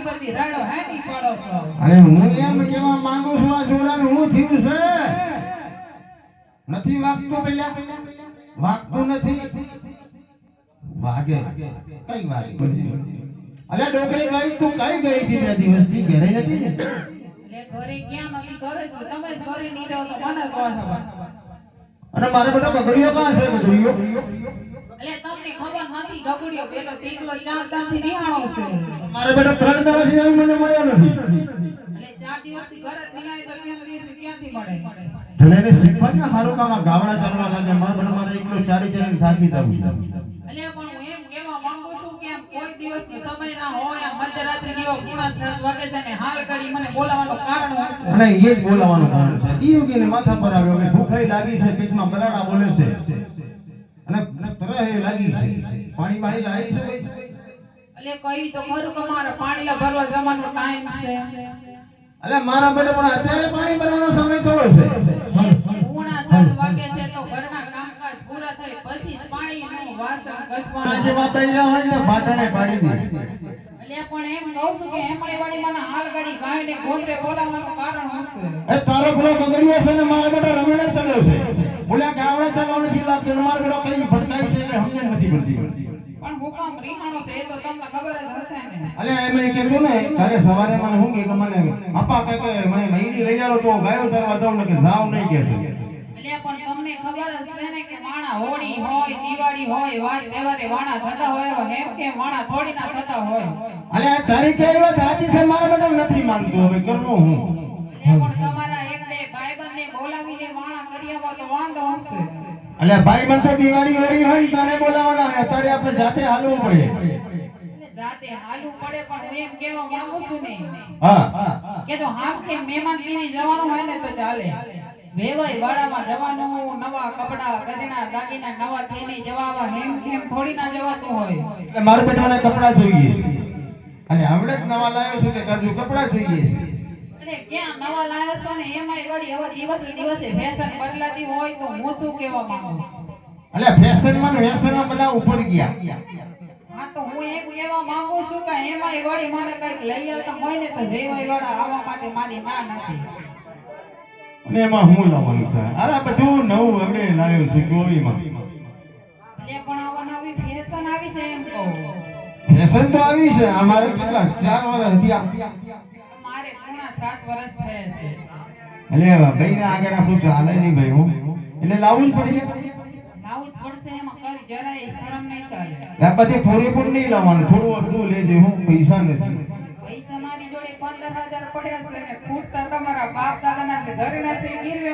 આટલી બધી રડો હે ની પડો છો? અરે હું એમ કેવા માંગુ છું આ જોડાને હું થયું છે નથી વાગતું પેલા વાગતું નથી વાગે કઈ વાગે અલે ડોકરી ગઈ તું કઈ ગઈ હતી 2 દિવસથી ઘરે નથી ને લે ઘરે ક્યાં નથી ઘરે છું તમે જ ઘરે ની રહો તો મને કહો છો અને મારો બેટો ગગડીયો કાં છે ગગડીયો એટલે તમને ખબર નથી ગગડીયો પેલો તીકલો 4 દામથી નિહાળો છે મારો બેટો 3 દાડાથી આવી મને મળ્યો નથી એટલે 4 દિવસથી ઘરે જ નહીં તો 3 દિવસ ક્યાંથી મળે ધનેને શીખવા ને હારું કામ ગાવડા કરવા લાગે મારો બેટો મારે એકલો ચારી ચારીને થાકી જાઉં છું એટલે પણ હું એમ કહેવા માંગુ છું કે એમ કોઈ દિવસની સમય ના હોય આ મધ્યરાત્રિ જેવો 5:30 વાગે છે ને હાલ ઘડી મને બોલાવવાનું કારણ હશે અને એ જ બોલાવવાનું કારણ છે દીવગીને માથા પર આવ્યો કે ભૂખાઈ લાગી છે પેટમાં બલાડા બોલે છે અને તરહ લાગી છે પાણી પાણી લાવી છે એટલે કઈ તો ખરું કે મારે પાણીલા ભરવા જવાનો ટાઈમ છે અલે મારા બેટો પણ અત્યારે પાણી ભરવાનો સમય થોડો છે 7 વાગે છે તો ઘરના કામકાજ પૂરા થઈ પછી પાણીનું વાસણ ઘસવાનું જે બાપૈયા હોય ને પાટણે પાડી દે એટલે પણ એમ કહું છું કે એમાંય વાળી મને હાલ ઘડી ગાયને ગોત્રે બોલાવવાનું કારણ હશે એ તારો પેલો ગગડીયો છે ને મારા બેટો રમેણે ચડ્યો છે બોલ્યા ગાવડે ચાલવા નથી લાગતો ને મારો બેટો કઈ ભટકાય છે કે સમજણ નથી પડતી પણ હુકમ રીહાણો છે એ તો તમને ખબર જ હશે ને અલે એમ કીધું ને કાલે સવારે મને હું કે મને આપા કે મને મહીડી લઈ જાવ તો ગાયો ચારવા જાવ ને કે જાવ નહીં કે છે એટલે પણ તમને ખબર જ છે ને કે વાણા હોળી હોય દિવાળી હોય વાર તહેવારે વાણા થતા હોય હેમ કે વાણા થોડી ના થતા હોય અલે આ તારીખે એવા સાચી છે મારા બેટો નથી માનતો હવે કરવું હું એટલે પણ તમારા એક બે ભાઈબંધને બોલાવીને વાણા કરી આવો તો વાંધો હશે અલે ભાઈ બંધ તો દિવાળી હોળી હોય તારે બોલાવવાના હોય અત્યારે આપણે જાતે હાલવું પડે જાતે હાલવું પડે પણ હું એમ કહેવા માંગુ છું ને હા કે તો હામ કે મહેમાનગીરી જવાનું હોય ને તો ચાલે વેવાઈ વાડામાં જવાનું નવા કપડા ગરીના દાગીના નવા થઈને જવા હેમ ખેમ થોડી ના જવાતું હોય એટલે મારા બેટાને કપડા જોઈએ છે અને હમણે જ નવા લાવ્યો છું કે કાજુ કપડા જોઈએ છે એટલે ક્યાં નવા લાવ્યો છો ને એમાંય વળી હવે દિવસે ફેશન બદલાતી હોય તો હું શું કહેવા માંગુ એટલે ફેશનમાં ને વેશનમાં બધા ઉપર ગયા હા તો હું એમ કહેવા માંગુ છું કે એમાંય વળી મને કઈક લઈ આવતા હોય ને તો વેવાઈ વાળા આવવા માટે મારી ના નથી અને એમાં હું લાવવાનું છે અરે બધું નવું હવે લાવ્યો છું 24 માં એટલે પણ આવા નવી ફેશન આવી છે એમ કહું ફેશન તો આવી છે અમારે કેટલા 4 વર્ષ થયા મારે પૂરા 7 વર્ષ થયા છે એટલે બૈરા આગળ આપણું ચાલે નહીં ભાઈ હું એટલે લાવવું જ પડશે લાવવું જ પડશે એમાં કરી જરાય શરમ નહીં ચાલે આ બધી પૂરેપૂર નહીં લાવવાનું થોડું અડધું લેજે હું પૈસા નથી પૈસા મારી જોડે 15,000 પડ્યા છે ને ખૂટતા તમારા બાપ દાદાના ઘરે ના છે ગીરવે